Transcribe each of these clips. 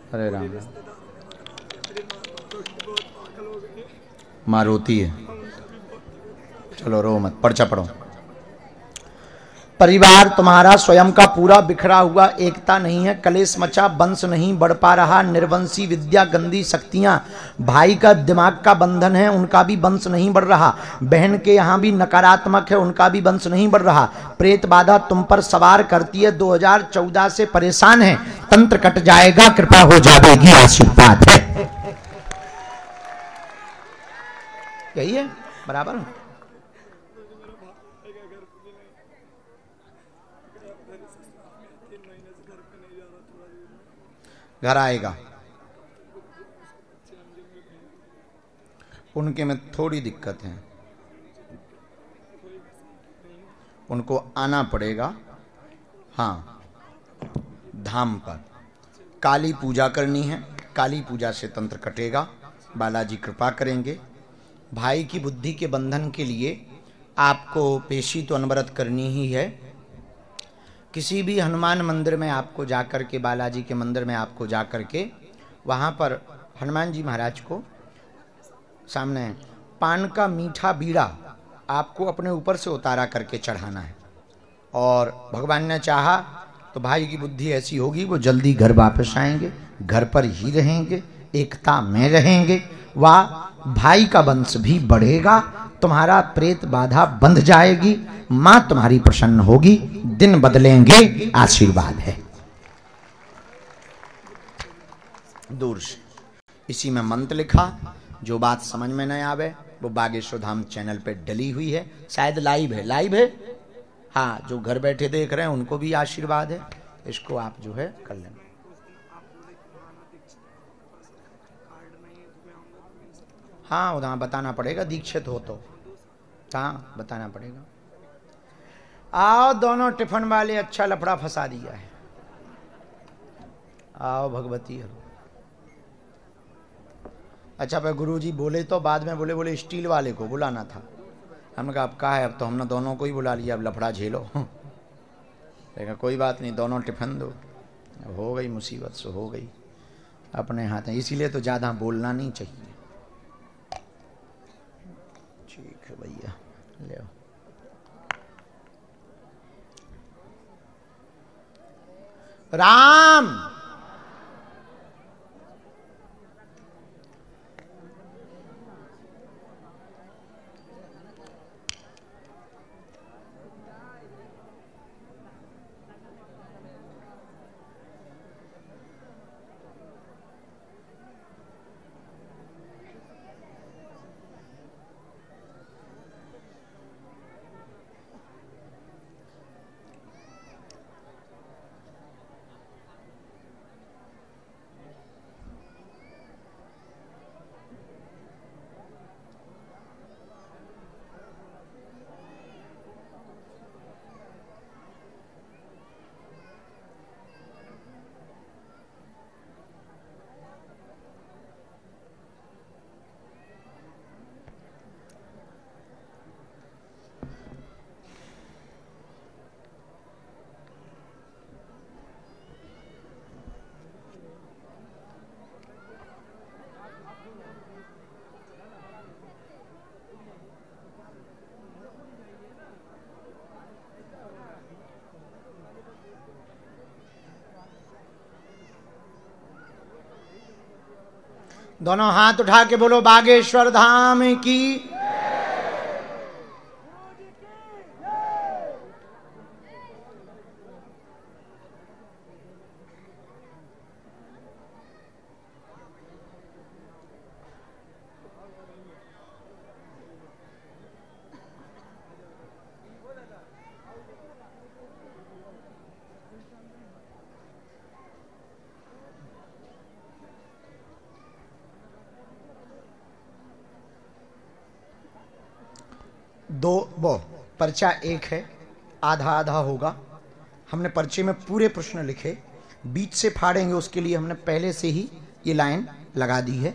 हरे राम। माँ रोती है, चलो रो मत, पर्चा पढ़ो। परिवार तुम्हारा स्वयं का पूरा बिखरा हुआ, एकता नहीं है, कलेश मचा, वंश नहीं बढ़ पा रहा, निर्वंशी विद्या, गंदी शक्तियां, भाई का दिमाग का बंधन है, उनका भी वंश नहीं बढ़ रहा, बहन के यहाँ भी नकारात्मक है, उनका भी वंश नहीं बढ़ रहा, प्रेत बाधा तुम पर सवार करती है, 2014 से परेशान है, तंत्र कट जाएगा, कृपा हो जाएगी, आशीर्वाद है। यही है बराबर। घर आएगा, उनके में थोड़ी दिक्कत है, उनको आना पड़ेगा। हाँ, धाम पर काली पूजा करनी है, काली पूजा से तंत्र कटेगा, बालाजी कृपा करेंगे। भाई की बुद्धि के बंधन के लिए आपको पेशी तो अनवरत करनी ही है। किसी भी हनुमान मंदिर में आपको जाकर के, बालाजी के मंदिर में आपको जाकर के, वहाँ पर हनुमान जी महाराज को सामने पान का मीठा बीड़ा आपको अपने ऊपर से उतारा करके चढ़ाना है। और भगवान ने चाहा तो भाई की बुद्धि ऐसी होगी वो जल्दी घर वापस आएंगे, घर पर ही रहेंगे, एकता में रहेंगे, वाह भाई का वंश भी बढ़ेगा, तुम्हारा प्रेत बाधा बंध जाएगी, मां तुम्हारी प्रसन्न होगी, दिन बदलेंगे, आशीर्वाद है। दूर से इसी में मंत्र लिखा, जो बात समझ में नहीं आवे वो बागेश्वर धाम चैनल पे डली हुई है, शायद लाइव है, लाइव है। हाँ, जो घर बैठे देख रहे हैं उनको भी आशीर्वाद है, इसको आप जो है कर लेना। हाँ, वहाँ बताना पड़ेगा, दीक्षित हो तो हाँ बताना पड़ेगा। आओ दोनों टिफिन वाले, अच्छा लफड़ा फंसा दिया है। आओ भगवती हो। अच्छा भाई गुरुजी बोले तो बाद में बोले स्टील वाले को बुलाना था। हमने कहा अब कहा है, अब तो हमने दोनों को ही बुला लिया, अब लफड़ा झेलो। देखा कोई बात नहीं, दोनों टिफिन दो, हो गई मुसीबत सो हो गई, अपने हाथ में, इसीलिए तो ज़्यादा बोलना नहीं चाहिए। ठीक है भैया, ले आओ। राम दोनों हाथ उठा के बोलो बागेश्वर धाम की। दो वो पर्चा एक है, आधा आधा होगा। हमने पर्चे में पूरे प्रश्न लिखे, बीच से फाड़ेंगे उसके लिए हमने पहले से ही ये लाइन लगा दी है,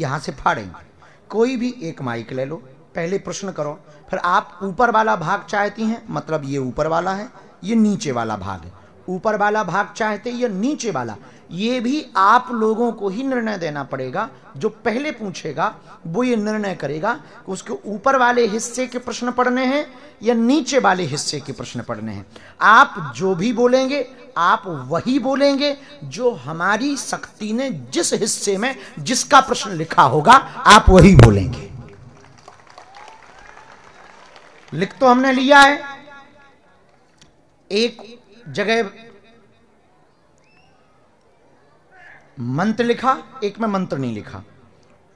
यहाँ से फाड़ेंगे। कोई भी एक माइक ले लो, पहले प्रश्न करो, फिर आप ऊपर वाला भाग चाहती हैं, मतलब ये ऊपर वाला है, ये नीचे वाला भाग है, ऊपर वाला भाग चाहते या नीचे वाला, ये भी आप लोगों को ही निर्णय देना पड़ेगा। जो पहले पूछेगा वो ये निर्णय करेगा कि उसके ऊपर वाले हिस्से के प्रश्न पढ़ने हैं या नीचे वाले हिस्से के प्रश्न पढ़ने हैं। आप जो भी बोलेंगे आप वही बोलेंगे जो हमारी शक्ति ने जिस हिस्से में जिसका प्रश्न लिखा होगा आप वही बोलेंगे। लिख तो हमने लिया है, एक जगह मंत्र लिखा, एक में मंत्र नहीं लिखा,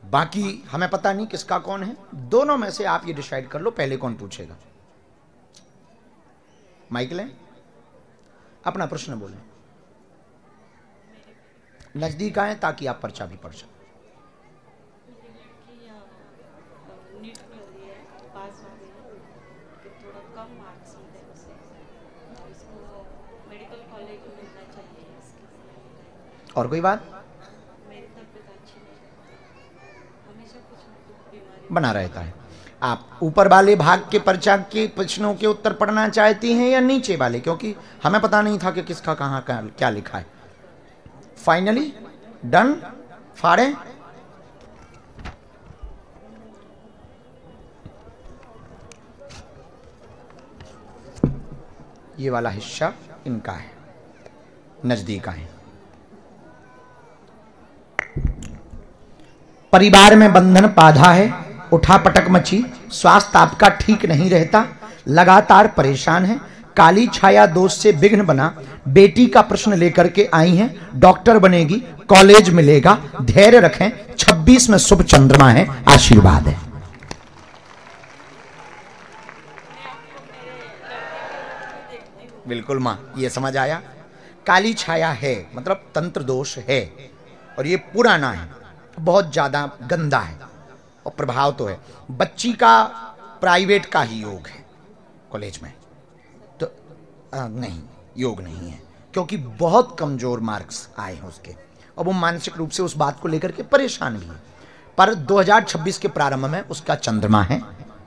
बाकी हमें पता नहीं किसका कौन है। दोनों में से आप ये डिसाइड कर लो पहले कौन पूछेगा। माइक लें, अपना प्रश्न बोलें, नजदीक आए ताकि आप पर्चा भी पढ़ सकें। और कोई बात? बना रहता है। आप ऊपर वाले भाग के पर्चा के प्रश्नों के उत्तर पढ़ना चाहती हैं या नीचे वाले, क्योंकि हमें पता नहीं था कि किसका कहां क्या लिखा है। फाइनली डन, फाड़े। ये वाला हिस्सा इनका है, नजदीक आए। परिवार में बंधन बाधा है, उठा पटक मची, स्वास्थ्य आपका ठीक नहीं रहता, लगातार परेशान है, काली छाया दोष से विघ्न बना, बेटी का प्रश्न लेकर के आई हैं, डॉक्टर बनेगी, कॉलेज मिलेगा, धैर्य रखें, 26 में शुभ चंद्रमा है, आशीर्वाद है। बिल्कुल मां, ये समझ आया। काली छाया है मतलब तंत्र दोष है, और ये पुराना है, बहुत ज्यादा गंदा है, और प्रभाव तो है। बच्ची का प्राइवेट का ही योग है, कॉलेज में तो नहीं, योग नहीं है, क्योंकि बहुत कमजोर मार्क्स आए हैं उसके, और वो मानसिक रूप से उस बात को लेकर के परेशान भी है। पर 2026 के प्रारंभ में उसका चंद्रमा है,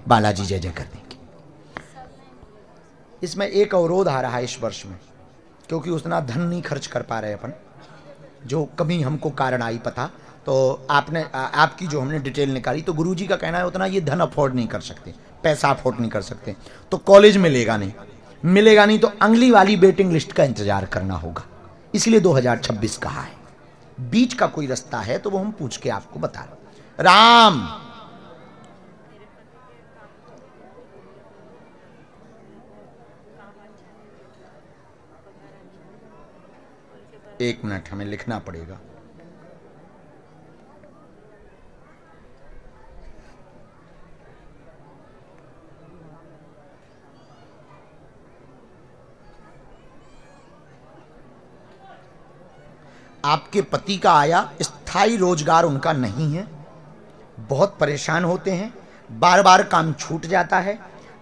बालाजी जय जय करने की। इसमें एक अवरोध आ रहा है इस वर्ष में, क्योंकि उतना धन नहीं खर्च कर पा रहे अपन, जो कमी हमको कारण आई पता। तो आपकी जो हमने डिटेल निकाली, तो गुरुजी का कहना है उतना ये धन अफोर्ड नहीं कर सकते, पैसा अफोर्ड नहीं कर सकते, तो कॉलेज मिलेगा नहीं तो अगली वाली वेटिंग लिस्ट का इंतजार करना होगा, इसलिए 2026 कहा है। बीच का कोई रास्ता है तो वो हम पूछ के आपको बता रहे। राम, एक मिनट हमें लिखना पड़ेगा। आपके पति का आया, स्थायी रोजगार उनका नहीं है, बहुत परेशान होते हैं, बार बार काम छूट जाता है,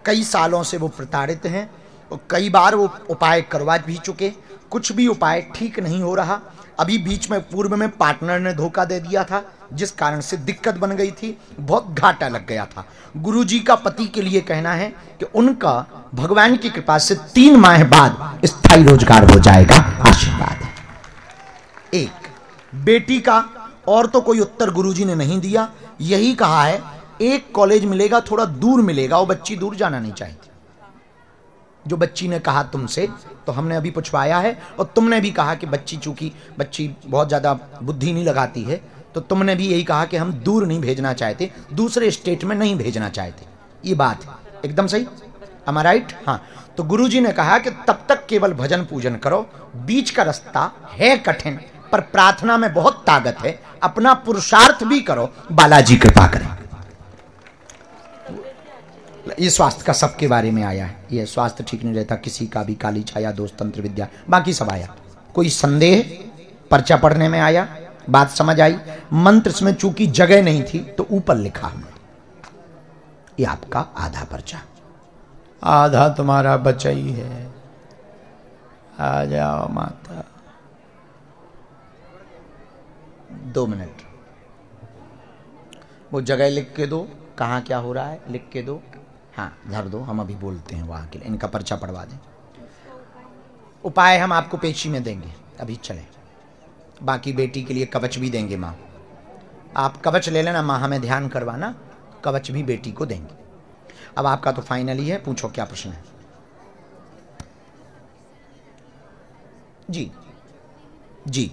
कई सालों से वो प्रताड़ित हैं, और कई बार वो उपाय करवा भी चुके, कुछ भी उपाय ठीक नहीं हो रहा। अभी बीच में पूर्व में पार्टनर ने धोखा दे दिया था, जिस कारण से दिक्कत बन गई थी, बहुत घाटा लग गया था। गुरुजी का पति के लिए कहना है कि उनका भगवान की कृपा से 3 माह बाद स्थायी रोजगार हो जाएगा, आशीर्वाद है। एक बेटी का और तो कोई उत्तर गुरुजी ने नहीं दिया, यही कहा है एक कॉलेज मिलेगा, थोड़ा दूर मिलेगा, वो बच्ची दूर जाना नहीं चाहती। जो बच्ची ने कहा तुमसे, तो हमने अभी पूछवाया है, और तुमने भी कहा कि चूंकि बच्ची बहुत ज्यादा बुद्धि नहीं लगाती है, तो तुमने भी यही कहा कि हम दूर नहीं भेजना चाहते, दूसरे स्टेट में नहीं भेजना चाहते। ये बात है एकदम सही, am I right? हाँ, तो गुरुजी ने कहा कि तब तक केवल भजन पूजन करो, बीच का रास्ता है कठिन, पर प्रार्थना में बहुत ताकत है, अपना पुरुषार्थ भी करो, बालाजी कृपा करें। ये स्वास्थ्य का सबके बारे में आया है, ये स्वास्थ्य ठीक नहीं रहता किसी का भी, काली छाया दोष, तंत्र विद्या, बाकी सब आया। कोई संदेह? पर्चा पढ़ने में आया, बात समझ आई। मंत्र में चूंकि जगह नहीं थी तो ऊपर लिखा हमने, ये आपका आधा पर्चा, आधा तुम्हारा बचा ही है। आ जाओ माता, 2 मिनट, वो जगह लिख के दो, कहाँ क्या हो रहा है लिख के दो। हाँ धर दो, हम अभी बोलते हैं वहाँ के लिए, इनका पर्चा पढ़वा दें। उपाय हम आपको पेशी में देंगे, अभी चले। बाकी बेटी के लिए कवच भी देंगे माँ, आप कवच ले लेना माँ, हमें ध्यान करवाना, कवच भी बेटी को देंगे। अब आपका तो फाइनल ही है, पूछो क्या प्रश्न है। जी जी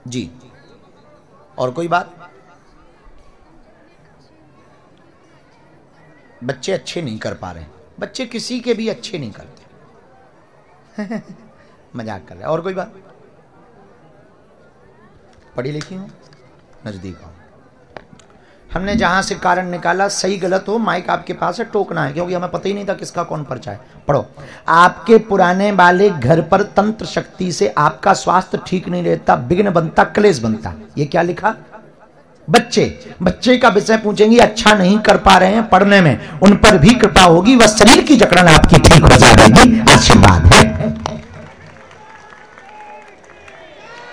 जी, और कोई बात? बच्चे अच्छे नहीं कर पा रहे, बच्चे किसी के भी अच्छे नहीं करते मजाक कर रहे। और कोई बात? पढ़ी लिखी हो, नजदीक हो। हमने जहां से कारण निकाला, सही गलत हो, माइक आपके पास है, टोकना है, क्योंकि हमें पता ही नहीं था किसका कौन पर्चा है। पढ़ो। आपके पुराने वाले घर पर तंत्र शक्ति से आपका स्वास्थ्य ठीक नहीं रहता, विघ्न बनता, क्लेश बनता। ये क्या लिखा? बच्चे का विषय पूछेंगे, अच्छा नहीं कर पा रहे हैं पढ़ने में, उन पर भी कृपा होगी, वह शरीर की जकड़न आपकी ठीक हो जाएगी, आशीर्वाद है।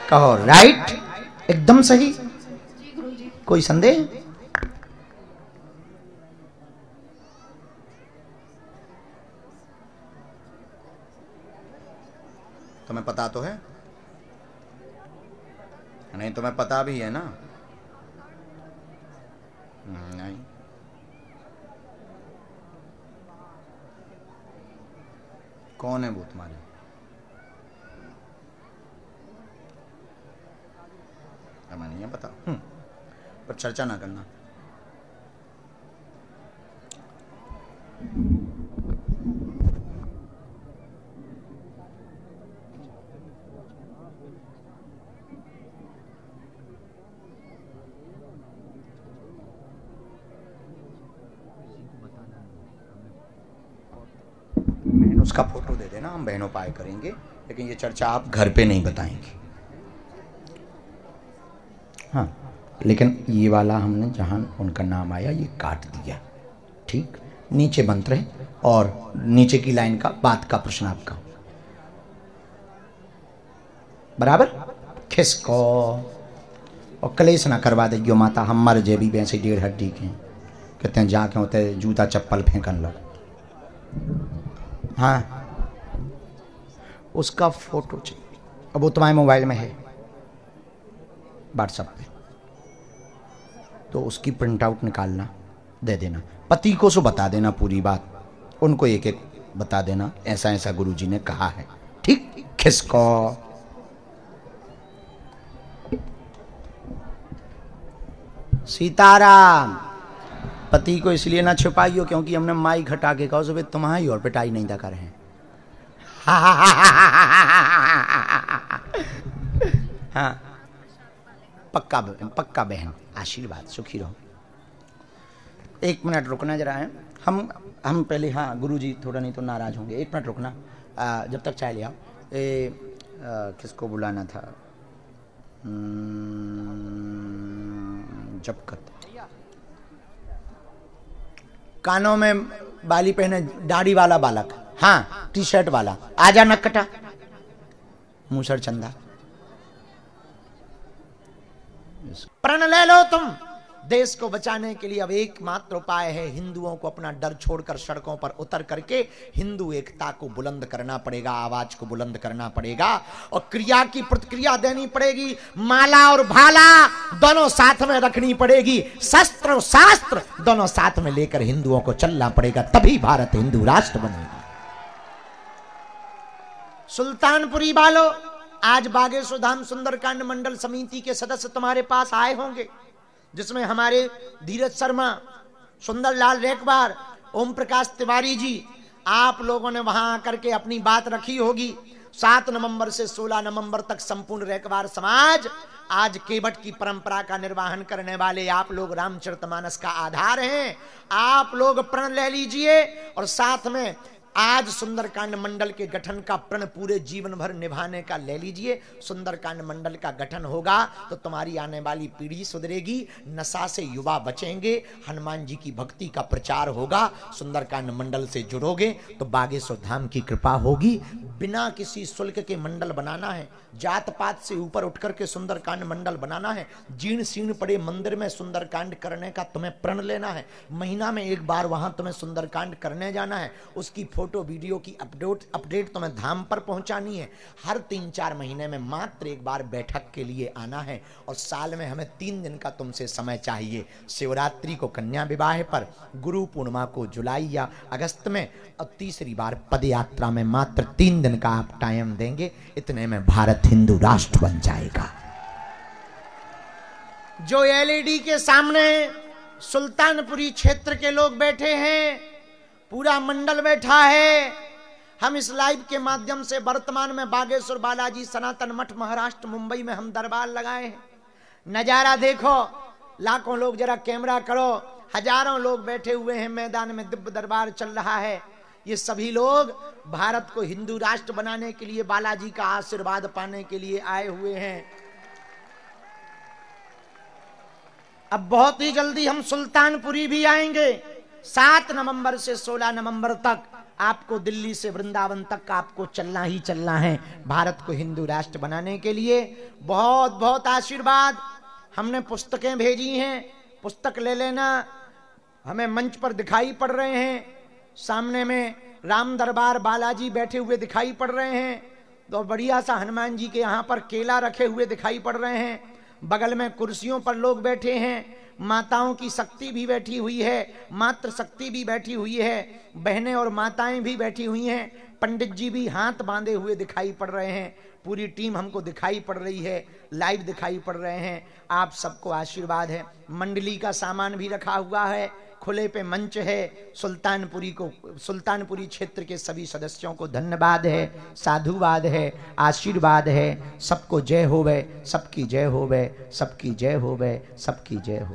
कहो राइट, एकदम सही। कोई संदेह? तुम्हें पता तो है? नहीं, तुम्हें पता भी है ना? नहीं। कौन है वो तुम्हारे? हमें नहीं है पता, पर चर्चा ना करना। उसका फोटो दे देना, हम बहनोपाय करेंगे, लेकिन ये चर्चा आप घर पे नहीं बताएंगे। हाँ, लेकिन ये वाला हमने जहां उनका नाम आया ये काट दिया, ठीक? नीचे मंत्र है और नीचे की लाइन का बात का प्रश्न आपका बराबर। खिसको और कलेश ना करवा दे यो माता, हम मर जे भी वैसे 1.5 हड्डी के कहते हैं, जाके होते जूता चप्पल फेंकन लग। हाँ, उसका फोटो चाहिए। अब वो तुम्हारे मोबाइल में है व्हाट्सएप पे, तो उसकी प्रिंट आउट निकालना, दे देना। पति को सो बता देना पूरी बात, उनको एक एक बता देना, ऐसा ऐसा गुरुजी ने कहा है, ठीक? खिसको। सीताराम। पति को इसलिए ना छुपाइयो क्योंकि हमने माइक हटा के कहो सुबह तुम्हारी और पिटाई नहीं था कर रहे हैं। हाँ, पक्का बहन, आशीर्वाद, सुखी रहो। 1 मिनट रुकना जरा है, हम पहले, हाँ गुरुजी थोड़ा नहीं तो नाराज होंगे, 1 मिनट रुकना, जब तक चाय ले आओ। किसको बुलाना था? जब करते कानों में बाली पहने, दाढ़ी वाला बालक, हाँ टी शर्ट वाला, आजा नक्कटा, मूसर चंदा, प्रण ले लो तुम। देश को बचाने के लिए अब एकमात्र उपाय है, हिंदुओं को अपना डर छोड़कर सड़कों पर उतर करके हिंदू एकता को बुलंद करना पड़ेगा, आवाज को बुलंद करना पड़ेगा और क्रिया की प्रतिक्रिया देनी पड़ेगी। माला और भाला दोनों साथ में रखनी पड़ेगी, शस्त्र और शास्त्र दोनों साथ में लेकर हिंदुओं को चलना पड़ेगा, तभी भारत हिंदू राष्ट्र बनेगा। सुल्तानपुरी वालों, आज बागेश्वर धाम सुंदरकांड मंडल समिति के सदस्य तुम्हारे पास आए होंगे, जिसमें हमारे धीरज शर्मा, सुंदरलाल रेखवार, ओम प्रकाश तिवारी जी, आप लोगों ने वहां आकर के अपनी बात रखी होगी। 7 नवंबर से 16 नवंबर तक संपूर्ण रेखवार समाज आज केवट की परंपरा का निर्वहन करने वाले आप लोग रामचरितमानस का आधार हैं। आप लोग प्रण ले लीजिए और साथ में आज सुंदरकांड मंडल के गठन का प्रण पूरे जीवन भर निभाने का ले लीजिए। सुंदरकांड मंडल का गठन होगा तो तुम्हारी आने वाली पीढ़ी सुधरेगी, नशा से युवा बचेंगे, हनुमान जी की भक्ति का प्रचार होगा। सुंदरकांड मंडल से जुड़ोगे तो बागेश्वर धाम की कृपा होगी। बिना किसी शुल्क के मंडल बनाना है, जात पात से ऊपर उठकर के सुंदरकांड मंडल बनाना है। जीर्ण शीर्ण पड़े मंदिर में सुंदरकांड करने का तुम्हें प्रण लेना है। महीना में 1 बार वहां तुम्हें सुंदरकांड करने जाना है। उसकी फोटो वीडियो की अपडेट तुम्हें धाम पर पहुंचानी है। हर 3-4 महीने में मात्र एक बार बैठक के लिए आना है और साल में हमें 3 दिन का तुमसे समय चाहिए। शिवरात्रि को कन्या विवाह पर, गुरु पूर्णिमा को जुलाई या अगस्त में, और तीसरी बार पद यात्रा में मात्र 3 दिन का आप टाइम देंगे। इतने में भारत हिंदू राष्ट्र बन जाएगा। जो एलईडी के सामने सुल्तानपुरी क्षेत्र के लोग बैठे हैं, पूरा मंडल बैठा है, हम इस लाइव के माध्यम से वर्तमान में बागेश्वर बालाजी सनातन मठ महाराष्ट्र मुंबई में हम दरबार लगाए हैं। नजारा देखो, लाखों लोग, जरा कैमरा करो, हजारों लोग बैठे हुए हैं मैदान में, दिव्य दरबार चल रहा है। ये सभी लोग भारत को हिंदू राष्ट्र बनाने के लिए, बालाजी का आशीर्वाद पाने के लिए आए हुए हैं। अब बहुत ही जल्दी हम सुल्तानपुरी भी आएंगे। 7 नवंबर से 16 नवंबर तक आपको दिल्ली से वृंदावन तक आपको चलना ही चलना है भारत को हिंदू राष्ट्र बनाने के लिए। बहुत बहुत आशीर्वाद। हमने पुस्तकें भेजी हैं, पुस्तक ले लेना। हमें मंच पर दिखाई पड़ रहे हैं, सामने में राम दरबार बालाजी बैठे हुए दिखाई पड़ रहे हैं, तो बढ़िया सा हनुमान जी के यहाँ पर केला रखे हुए दिखाई पड़ रहे हैं। बगल में कुर्सियों पर लोग बैठे हैं, माताओं की शक्ति भी बैठी हुई है, मातृ शक्ति भी बैठी हुई है, बहनें और माताएं भी बैठी हुई हैं, पंडित जी भी हाथ बांधे हुए दिखाई पड़ रहे हैं। पूरी टीम हमको दिखाई पड़ रही है, लाइव दिखाई पड़ रहे हैं। आप सबको आशीर्वाद है। मंडली का सामान भी रखा हुआ है, खुले पे मंच है। सुल्तानपुरी क्षेत्र के सभी सदस्यों को धन्यवाद है, साधुवाद है, आशीर्वाद है। सबको जय होवे, सबकी जय होवे, सबकी जय होवे, सबकी जय हो।